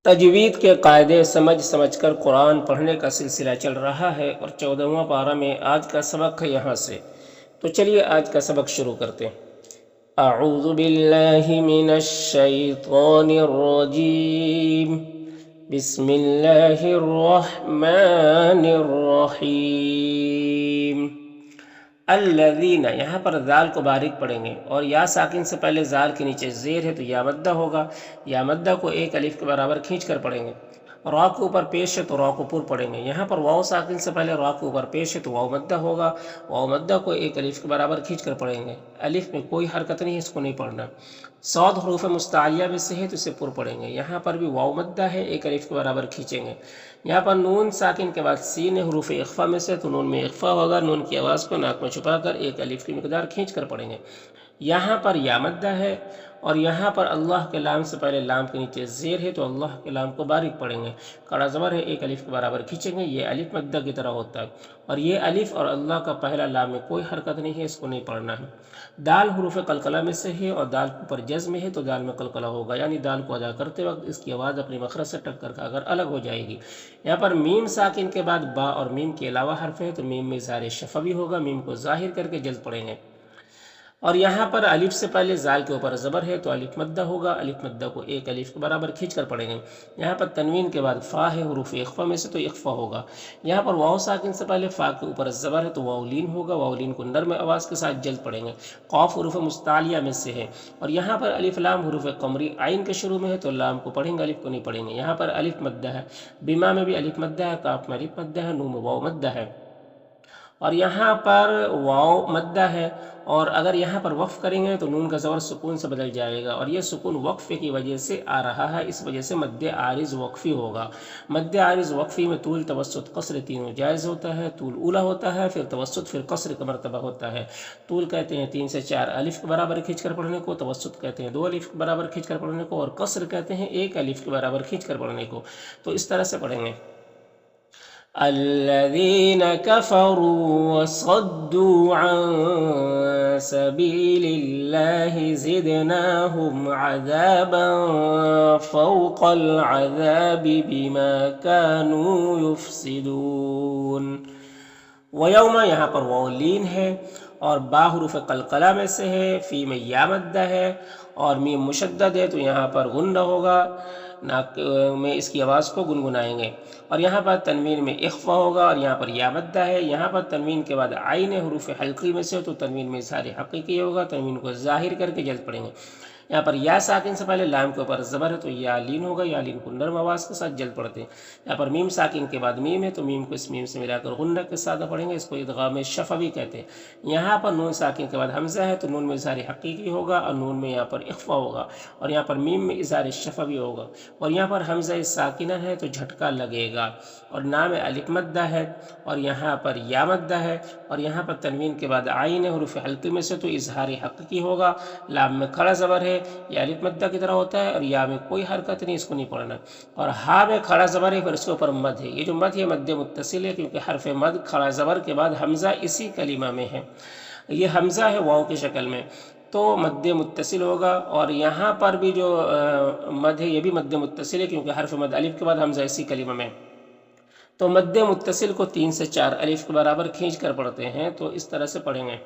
تجوید کے قاعدے سمجھ سمجھ کر قرآن پڑھنے کا سلسلہ چل رہا ہے اور 14واں پارہ میں آج کا سبق ہے یہاں سے۔ تو چلیے آج کا سبق شروع کرتے ہیں۔ اعوذ باللہ من الشیطان الرجیم، بسم اللہ الرحمن الرحیم۔ الذین، یہاں پر ذال کو باریک پڑھیں گے اور یا ساکن سے پہلے ذال کے نیچے زیر ہے تو یا مدہ ہوگا۔ یا مدہ کو ایک الف کے برابر کھینچ کر پڑھیں گے۔ را کے اوپر پیش ہے تو را کو پر پڑھیں گے۔ یہاں پر واو ساکن سے پہلے را کے اوپر پیش ہے تو واو مدہ ہوگا۔ واو مدہ کو ایک الف کے برابر کھینچ کر پڑھیں گے۔ الف میں کوئی حرکت نہیں ہے، اس کو نہیں پڑھنا۔ صاد حروف مستعلیہ میں سے ہے تو اسے پر پڑھیں گے۔ یہاں پر بھی واو مدہ ہے، ایک الف کے برابر کھینچیں گے۔ یہاں پر نون ساکن کے بعد سین حروف اخفا میں سے تو نون میں اخفا ہوگا، نون کی آواز کو ناک میں چھپا کر ایک الف کی مقدار کھینچ کر پڑھیں گے۔ یہاں پر یا مدہ ہے اور یہاں پر اللہ کے لام سے پہلے لام کے نیچے زیر ہے تو اللہ کے لام کو باریک پڑھیں گے۔ کڑا زبر ہے، ایک الف کے برابر کھینچیں گے، یہ الف مدہ کی طرح ہوتا ہے اور یہ الف اور اللہ کا پہلا لام میں کوئی حرکت نہیں ہے، اس کو نہیں پڑھنا ہے۔ دال حروف قلقلہ میں سے ہے اور دال پر جزم ہے تو دال میں قلقلہ ہوگا، یعنی دال کو ادا کرتے وقت اس کی آواز اپنی مخرج سے ٹکر کھا کر الگ ہو جائے گی۔ یہاں پر میم ساکن کے بعد با اور میم کے علاوہ حرف ہے تو میم میں اظہار شفوی ہوگا، میم کو ظاہر کر کے جلد پڑھیں گے۔ اور یہاں پر الف سے پہلے زال کے اوپر زبر ہے تو الف مدہ ہوگا، الف مدہ کو ایک الف کے برابر کھینچ کر پڑھیں گے۔ یہاں پر تنوین کے بعد فا ہے، حروف اخفا میں سے تو اخفا ہوگا۔ یہاں پر واو ساکن سے پہلے فا کے اوپر زبر ہے تو واو لین ہوگا، واو لین کو نرم آواز کے ساتھ جلد پڑھیں گے۔ قاف حروف مستعلیہ میں سے ہے اور یہاں پر الف لام حروف قمری عین کے شروع میں ہے تو لام کو پڑھیں گے، الف کو نہیں پڑھیں گے۔ یہاں پر الف مدہ ہے، بیما میں بھی الف مدہ ہے، کاف میں الف مدہ ہے، نون میں واو مدہ ہے اور یہاں پر واو مدہ ہے۔ اور اگر یہاں پر وقف کریں گے تو نون کا زبر سکون سے بدل جائے گا اور یہ سکون وقفے کی وجہ سے آ رہا ہے، اس وجہ سے مد عارض وقفی ہوگا۔ مد عارض وقفی میں طول، توسط، قصر تینوں جائز ہوتا ہے۔ طول اولا ہوتا ہے، پھر توسط، پھر قصر کا مرتبہ ہوتا ہے۔ طول کہتے ہیں 3 سے 4 الف کے برابر کھینچ کر پڑھنے کو، توسط کہتے ہیں 2 الف کے برابر کھینچ کر پڑھنے کو اور قصر کہتے ہیں 1 الف کے برابر کھینچ کر پڑھنے کو۔ تو اس طرح سے پڑھیں گے۔ الذين كفروا وصدوا عن سبيل الله زدناهم عذابا فوق العذاب بما كانوا يفسدون۔ ویوم، یہاں پر واو لین ہے اور با حروف قلقلہ میں سے ہے، فی میں یا مدہ ہے اور میم مشدد ہے تو یہاں پر غنہ ہوگا، ناک میں اس کی آواز کو گنگنائیں گے۔ اور یہاں پر تنوین میں اخفا ہوگا اور یہاں پر یا مدہ ہے۔ یہاں پر تنوین کے بعد عین حروف حلقی میں سے تو تنوین میں اظہار حقیقی ہوگا، تنوین کو ظاہر کر کے جلد پڑھیں گے۔ یہاں پر یا ساکن سے پہلے لام کے اوپر زبر ہے تو یا لین ہوگا، یا لین کو نرم آواز کے ساتھ جلد پڑھتے ہیں۔ یہاں پر میم ساکن کے بعد میم ہے تو میم کو اس میم سے ملا کر غنہ کے ساتھ پڑھیں گے، اس کو ادغام شفوی کہتے ہیں۔ یہاں پر نون ساکن کے بعد حمزہ ہے تو نون میں اظہار حقیقی ہوگا اور نون میں یہاں پر اخفا ہوگا اور یہاں پر میم میں اظہار شفوی ہوگا اور یہاں پر حمزہ ساکنہ ہے تو جھٹکا لگے گا اور نام الف مدہ ہے اور یہاں پر یا مدہ ہے اور یہاں پر تنوین کے بعد عین حروف حلقی میں سے تو اظہار حقیقی ہوگا، لام میں کھڑا زبر ہے، یہ الف مدہ کی طرح ہوتا ہے اور یا میں کوئی حرکت نہیں، اس کو نہیں پڑھنا۔ اور ہا میں کھڑا زبر ہے، پھر اس کے اوپر مد ہے، یہ جو مد ہے مد متصل ہے کیونکہ حرف مد کھڑا زبر کے بعد حمزہ اسی کلمہ میں ہے، یہ حمزہ ہے واو کی شکل میں تو مد متصل ہوگا۔ اور یہاں پر بھی جو مد ہے یہ بھی مد متصل ہے کیونکہ حرف مد الف کے بعد حمزہ اسی کلمہ میں، تو مد متصل کو 3 سے 4 الف کے برابر کھینچ کر پڑھتے ہیں، تو اس طرح سے پڑھیں گے۔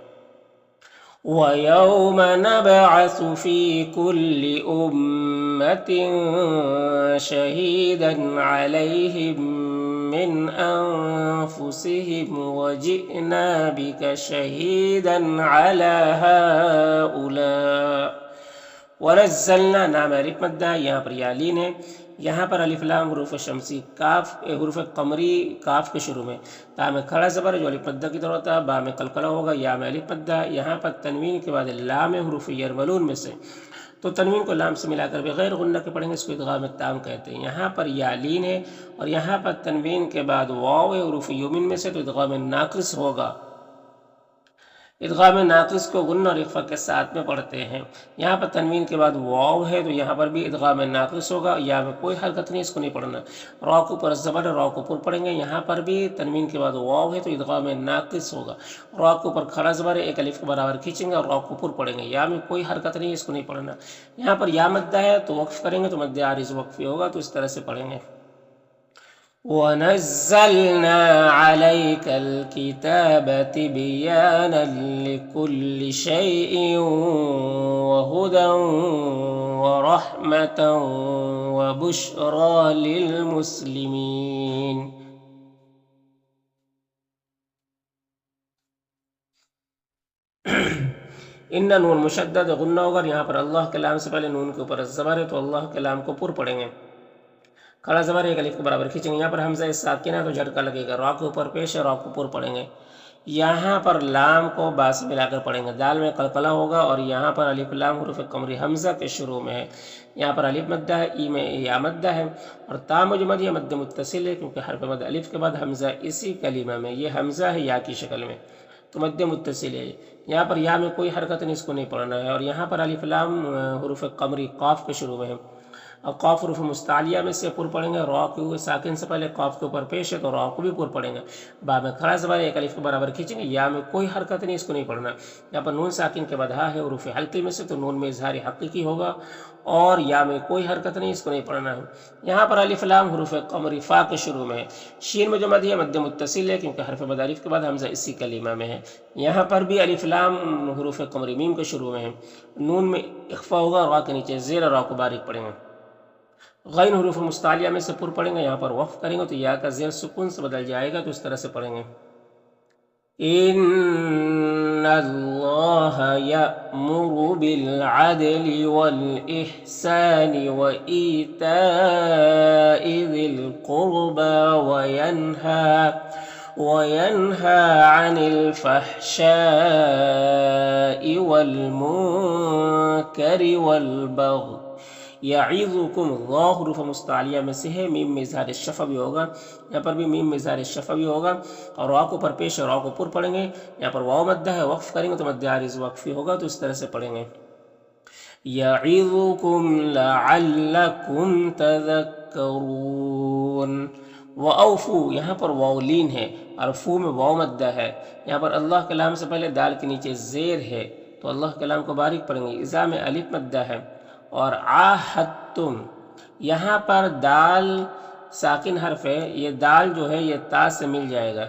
وَيَوْمَ نَبْعَثُ فِي كُلِّ أُمَّةٍ شَهِيدًا عَلَيْهِمْ مِنْ أَنفُسِهِمْ وَجِئْنَا بِكَ شَهِيدًا عَلَى هَؤُلَاءِ۔ وَنَزَّلْنَا، نام الف مدہ، یہاں پر یا لین ہے، یہاں پر الف لام حروف شمسی، کاف حروف قمری کاف کے شروع میں، تا میں کھڑا زبر جو الف مدہ کی طرح ہوتا ہے، با میں قلقلہ ہوگا، یا میں الف مدہ، یہاں پر تنوین کے بعد لام حروف یرملون میں سے تو تنوین کو لام سے ملا کر بغیر غنہ کے پڑھیں گے، اس کو ادغام تام کہتے ہیں۔ یہاں پر یا لین ہے اور یہاں پر تنوین کے بعد واو حروف یومن میں سے تو ادغام ناقص ہوگا۔ ادغام ناقص کو غنہ اور اخفا کے ساتھ میں پڑھتے ہیں۔ یہاں پر تنوین کے بعد واو ہے تو یہاں پر بھی ادغام ناقص ہوگا، یا میں کوئی حرکت نہیں، اس کو نہیں پڑھنا۔ را کے اوپر زبر ہے، را کو اوپر پڑھیں گے، یہاں پر بھی تنوین کے بعد واو ہے تو ادغام ناقص ہوگا۔ را کے اوپر کھڑا زبر ہے، ایک الف کے برابر کھینچیں گے اور را کو اوپر پڑھیں گے، یا میں کوئی حرکت نہیں، اس کو نہیں پڑھنا۔ یہاں پر یا مدہ ہے تو وقف کریں گے تو مد عارض وقفی ہوگا، تو اس طرح سے پڑھیں گے۔ وَنَزَّلْنَا عَلَيْكَ الْكِتَابَ تِبْيَانًا لِكُلِّ شَيْءٍ وَهُدًى وَرَحْمَةً وَبُشْرَى لِلْمُسْلِمِينَ۔ ان نون مشدد غنہ ہوگا، یہاں پر اللہ کے لام سے پہلے نون کے اوپر زبر ہے تو اللہ کے لام کو پر پڑھیں گے، کھڑا زبر ایک الف کے برابر کھینچیں گے۔ یہاں پر حمزہ ساکن ہے تو جھٹکا لگے گا، را کے اوپر پیش ہے، را کو پر پڑھیں گے۔ یہاں پر لام کو با سے ملا کر پڑھیں گے، دال میں قلقلہ ہوگا، اور یہاں پر الف لام حروف قمری حمزہ کے شروع میں ہے۔ یہاں پر الف مدہ ہے، ای میں یا مدہ ہے، اور تا مجمد یہ مد متصل ہے کیونکہ حرف مد الف کے بعد حمزہ اسی کلمہ میں، یہ حمزہ ہے یا کی شکل میں تو مد متصل ہے۔ یہاں پر یا میں کوئی حرکت نہیں، اس کو نہیں پڑھنا ہے، اور یہاں پر الف لام حروف قمری قاف کے شروع میں ہے، اور قاف حروف مستعلیہ میں سے پر پڑھیں گے، را کے ساکن سے پہلے قاف کے اوپر پیش ہے تو را کو بھی پر پڑھیں گے، با میں کھڑا زبر ایک الف کے برابر کھینچیں گے، یا میں کوئی حرکت نہیں، اس کو نہیں پڑھنا۔ یہاں پر نون ساکن کے بعد ہا ہے حروف حلقی میں سے تو نون میں اظہار حقیقی ہوگا، اور یا میں کوئی حرکت نہیں، اس کو نہیں پڑھنا ہے۔ یہاں پر الف لام حروف قمری فا کے شروع میں ہے، شین میں جو مد ہے مد متصل ہے کیونکہ حرف مد الف کے بعد حمزہ اسی کلمہ میں ہے۔ یہاں پر بھی الف لام حروف قمری میم کے شروع میں ہے، نون میں اخفا ہوگا، را کے نیچے زیر، را کو باریک پڑھیں گے۔ غین حروف مستعلیہ میں سے پر پڑھیں گے، یہاں پر وقف کریں گے تو یا کا زیر سکون سے بدل جائے گا، تو اس طرح سے پڑھیں گے۔ ان اللہ یأمر بالعدل والإحسان وإیتاء ذی القربى وینہا عن الفحشاء والمنکر والبغی۔ یعظکم، اللہ حروف مستعلیہ میں سے ہے، میم میں اظہار شفوی ہوگا، یہاں پر بھی میم میں اظہار شفوی ہوگا، اور را کو پر پیش ہے، را کو پر پڑھیں گے۔ یہاں پر واو مدہ ہے، وقف کریں گے تو مد عارض وقفی ہوگا، تو اس طرح سے پڑھیں گے۔ یعظکم لعلکم تذکرون۔ وَأَوْفُوا، یہاں پر واو لین ہے، اور فو میں واو مدہ ہے، یہاں پر اللہ کے لام سے پہلے دال کے نیچے زیر ہے تو اللہ کے لام کو باریک پڑھیں گے، اذا میں الف مدہ ہے، اور عاہدتم، یہاں پر دال ساکن حرف ہے، یہ دال جو ہے یہ تا سے مل جائے گا،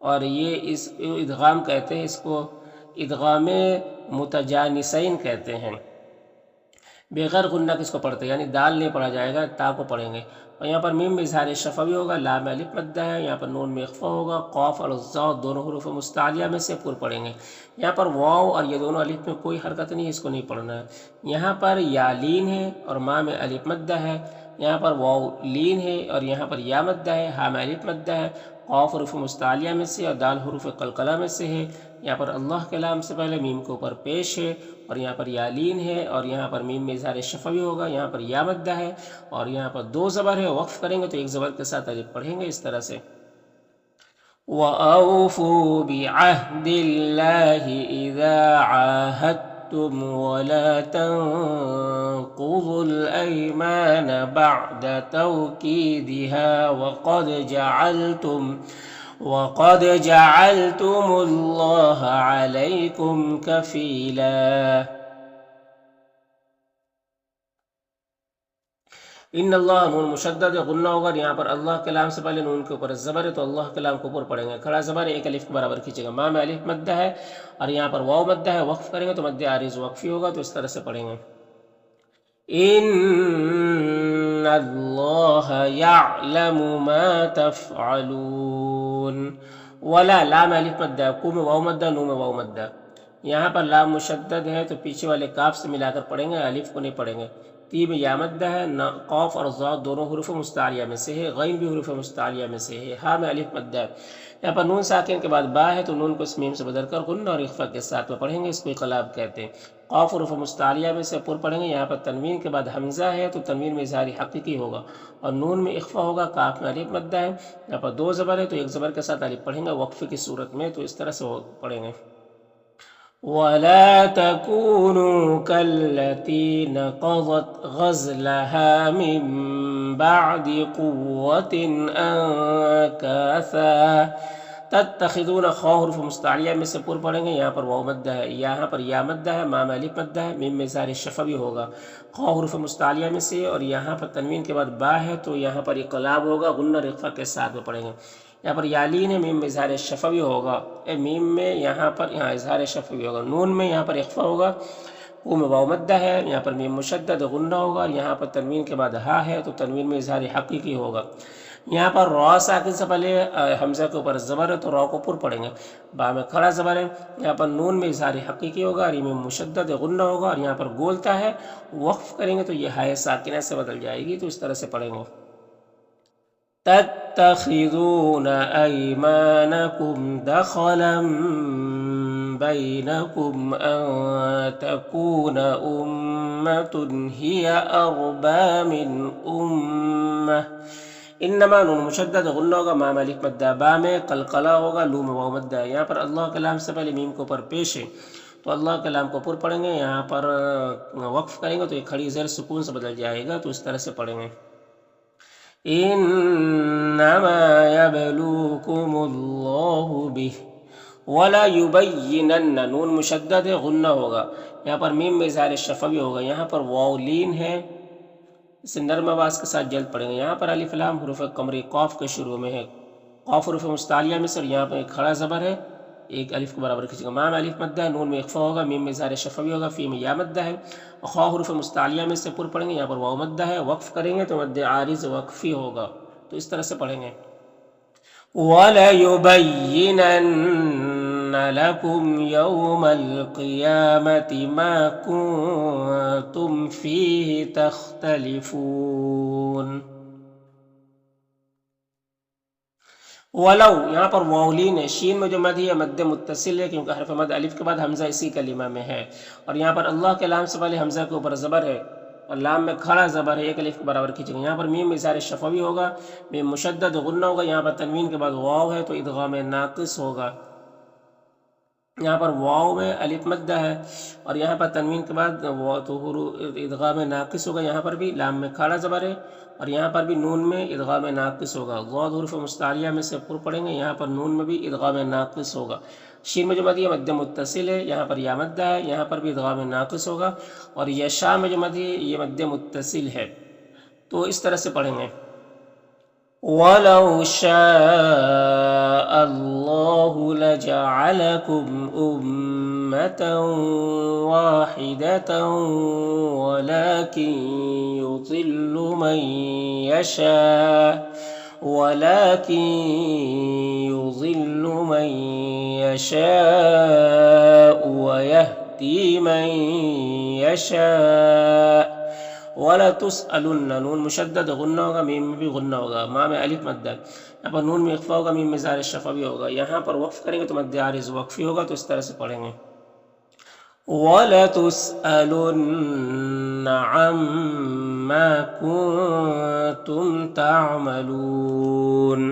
اور یہ اس ادغام کہتے ہیں، اس کو ادغام متجانسین کہتے ہیں۔ بغیر غنہ کس کو پڑھتے ہیں، یعنی دال نہیں پڑھا جائے گا، تا کو پڑھیں گے، اور یہاں پر میم میں اظہار شفوی ہوگا، لام الف مدہ ہے، یہاں پر نون میں اخفا ہوگا، قاف اور ظا دونوں حروف مستعلیہ میں سے پر پڑھیں گے۔ یہاں پر واو اور یہ دونوں الف میں کوئی حرکت نہیں، اس کو نہیں پڑھنا ہے۔ یہاں پر یا لین ہے اور ما میں الف مدہ ہے، یہاں پر واو لین ہے اور یہاں پر یا مدہ ہے، ہا میں الف مدہ ہے، قاف حروف مستعلیہ میں سے اور دال حروف قلقلہ میں سے ہے۔ یہاں پر اللہ کے لام سے پہلے میم کے اوپر پیش ہے، اور یہاں پر یا لین ہے، اور یہاں پر میم میں اظہار شفوی ہوگا، یہاں پر یا مدہ ہے، اور یہاں پر دو زبر ہے، وقف کریں گے تو ایک زبر کے ساتھ الف پڑھیں گے، اس طرح سے۔ وَأَوْفُوا بِعَهْدِ اللَّهِ إِذَا عَاهَدتُّمْ وَلَا تَنقُضُوا الْأَيْمَانَ بَعْدَ تَوْكِيدِهَا وَقَدْ جَعَلْتُمُ اللَّهَ عَلَيْكُمْ كَفِيلًا۔ ان اللہ نون مشدد غنہ ہوگا، یہاں پر اللہ کے لام سے پہلے نون کے اوپر زبر ہے تو اللہ کے لام کو پر پڑھیں گے، کھڑا زبر ایک الف کے برابر کھینچے گا، ما میں الف مدہ ہے اور یہاں پر واو مدہ ہے، وقف کریں گے تو مد عارض وقفی ہوگا، تو اس طرح سے پڑھیں گے۔ ان اللہ یعلم ما تفعلون۔ ولا، لام الف مدہ، کو میں واو مدہ، نو میں واو مدہ، یہاں پر لام مشدد ہے تو پیچھے والے کاف سے ملا کر پڑھیں گے، الف کو نہیں پڑھیں گے۔ تی میں یا مدہ ہے، قاف اور ظا دونوں حروف مستعلیہ میں سے ہے، غین بھی حروف مستعلیہ میں سے ہے، ہا میں الف مدہ ہے۔ یہاں پر نون ساکن کے بعد با ہے تو نون کو اس میم سے بدل کر غنہ اور اخفا کے ساتھ میں پڑھیں گے، اس کو اقلاب کہتے ہیں۔ قاف حروف مستعلیہ میں سے پر پڑھیں گے، یہاں پر تنوین کے بعد حمزہ ہے تو تنوین میں اظہار حقیقی ہوگا، اور نون میں اخفا ہوگا، کاف میں الف مدہ ہے، یہاں پر دو زبر ہے تو ایک زبر کے ساتھ الف پڑھیں گے وقفے کی صورت میں، تو اس طرح سے پڑھیں گے۔ ولا تكونوا كالتي نقضت غزلها من بعد قوة أنكاثا تتخذون خواہ حروف مستعلیہ میں سے پر پڑھیں گے، یہاں پر واو مدہ ہے، یہاں پر یا مدہ ہے، مام الف مدہ ہے، میم میں اظہار شفوی ہوگا خواہ حروف مستعلیہ میں سے، اور یہاں پر تنوین کے بعد با ہے تو یہاں پر اقلاب ہوگا، غنہ اور اخفا کے ساتھ میں پڑھیں گے۔ یہاں پر یالین ہے، میم میں اظہار شفوی ہوگا، میم میں یہاں پر اظہار شفوی ہوگا، نون میں یہاں پر اخفا ہوگا، او میں واو مدہ ہے، یہاں پر میم مشدد غنہ ہوگا، اور یہاں پر تنوین کے بعد ہا ہے تو تنوین میں اظہار حقیقی ہوگا۔ یہاں پر را ساکن سے پہلے حمزہ کے اوپر زبر ہے تو را کو پر پڑھیں گے، با میں کھڑا زبر ہے، یہاں پر نون میں اظہار حقیقی ہوگا، اور میم مشدد غنہ ہوگا، اور یہاں پر گولتا ہے، وقف کریں گے تو یہ ہائے ساکنہ سے بدل جائے گی، تو اس طرح سے پڑھیں گے۔ تتخذون أيمانكم دخلا بينكم أن تكون أمة هي أربى من أمة۔ انما نون مشدد غنہ ہوگا، مام الف مدہ، با میں قلقلہ ہوگا، لو میں واو مدہ ہے، یہاں پر اللہ کلام سے پہلے میم کو پر پیش ہے تو اللہ کلام کو پر پڑھیں گے، یہاں پر وقف کریں گے تو یہ کھڑی زیر سکون سے بدل جائے گا، تو اس طرح سے پڑھیں گے۔ انما یبلوکم اللہ بہ ولا یبینن، نون مشدد ہے غنہ ہوگا، یہاں پر میم میں اظہار شفوی ہوگا، یہاں پر واو لین ہے، اسے نرم آواز کے ساتھ جلد پڑھیں گے۔ یہاں پر الف لام حروف قمری قاف کے شروع میں ہے، قاف حروف مستعلیہ میں سے، اور یہاں پر ایک کھڑا زبر ہے، ایک الف کے برابر کھینچے گا، مام الف مدہ ہے، نون میں اخفا ہوگا، میم میں اظہار شفوی ہوگا، فی میں یا مدہ ہے، اور خواہ حروف مستعلیہ میں سے پر پڑھیں گے، یہاں پر واو مدہ ہے، وقف کریں گے تو مد عارض وقفی ہوگا، تو اس طرح سے پڑھیں گے۔ وَلَيُبَيِّنَنَّ لَكُمْ يَوْمَ الْقِيَامَةِ مَا كُنْتُمْ فِيهِ تَخْتَلِفُونَ۔ ولو یہاں پر واولین ہے، شین میں جو مد ہے مد متصل ہے کیونکہ حرف مد الف کے بعد حمزہ اسی کلمہ میں ہے، اور یہاں پر اللہ کے لام سے پہلے حمزہ کے اوپر زبر ہے اور لام میں کھڑا زبر ہے، ایک الف کے برابر کھینچے گا، یہاں پر میم اظہار شفوی ہوگا، میم مشدد غنہ ہوگا، یہاں پر تنوین کے بعد واو ہے تو ادغام ناقص ہوگا، یہاں پر واو میں الف مدہ ہے اور یہاں پر تنوین کے بعد ادغام ناقص ہوگا، یہاں پر بھی لام میں کھڑا زبر ہے اور یہاں پر بھی نون میں ادغام ناقص ہوگا، ضاد حروف مستعلیہ میں سے پر پڑھیں گے، یہاں پر نون میں بھی ادغام ناقص ہوگا، شین میں جو مد ہے مد متصل ہے، یہاں پر یا مدہ ہے، یہاں پر بھی ادغام ناقص ہوگا، اور یشاء میں جو مد ہے یہ مد متصل ہے، تو اس طرح سے پڑھیں گے۔ وَلَوْ شَاءَ اللَّهُ لَجَعَلَكُمْ أُمَّةً وَاحِدَةً وَلَكِنْ يُضِلُّ مَنْ يَشَاءُ وَيَهْدِي مَنْ يَشَاءُ۔ وَلَتُسْأَلُنَّ، نون مشدد غنہ ہوگا، میم میں بھی غنہ ہوگا، ماں میں الف مدہ، یہاں پر نون میں اخفا ہوگا، میم میں اظہار شفوی ہوگا، یہاں پر وقف کریں گے تو مد عارض وقفی ہوگا، تو اس طرح سے پڑھیں گے۔ وَلَتُسْأَلُنَّ عَمَّا كُنتُمْ تَعْمَلُونَ۔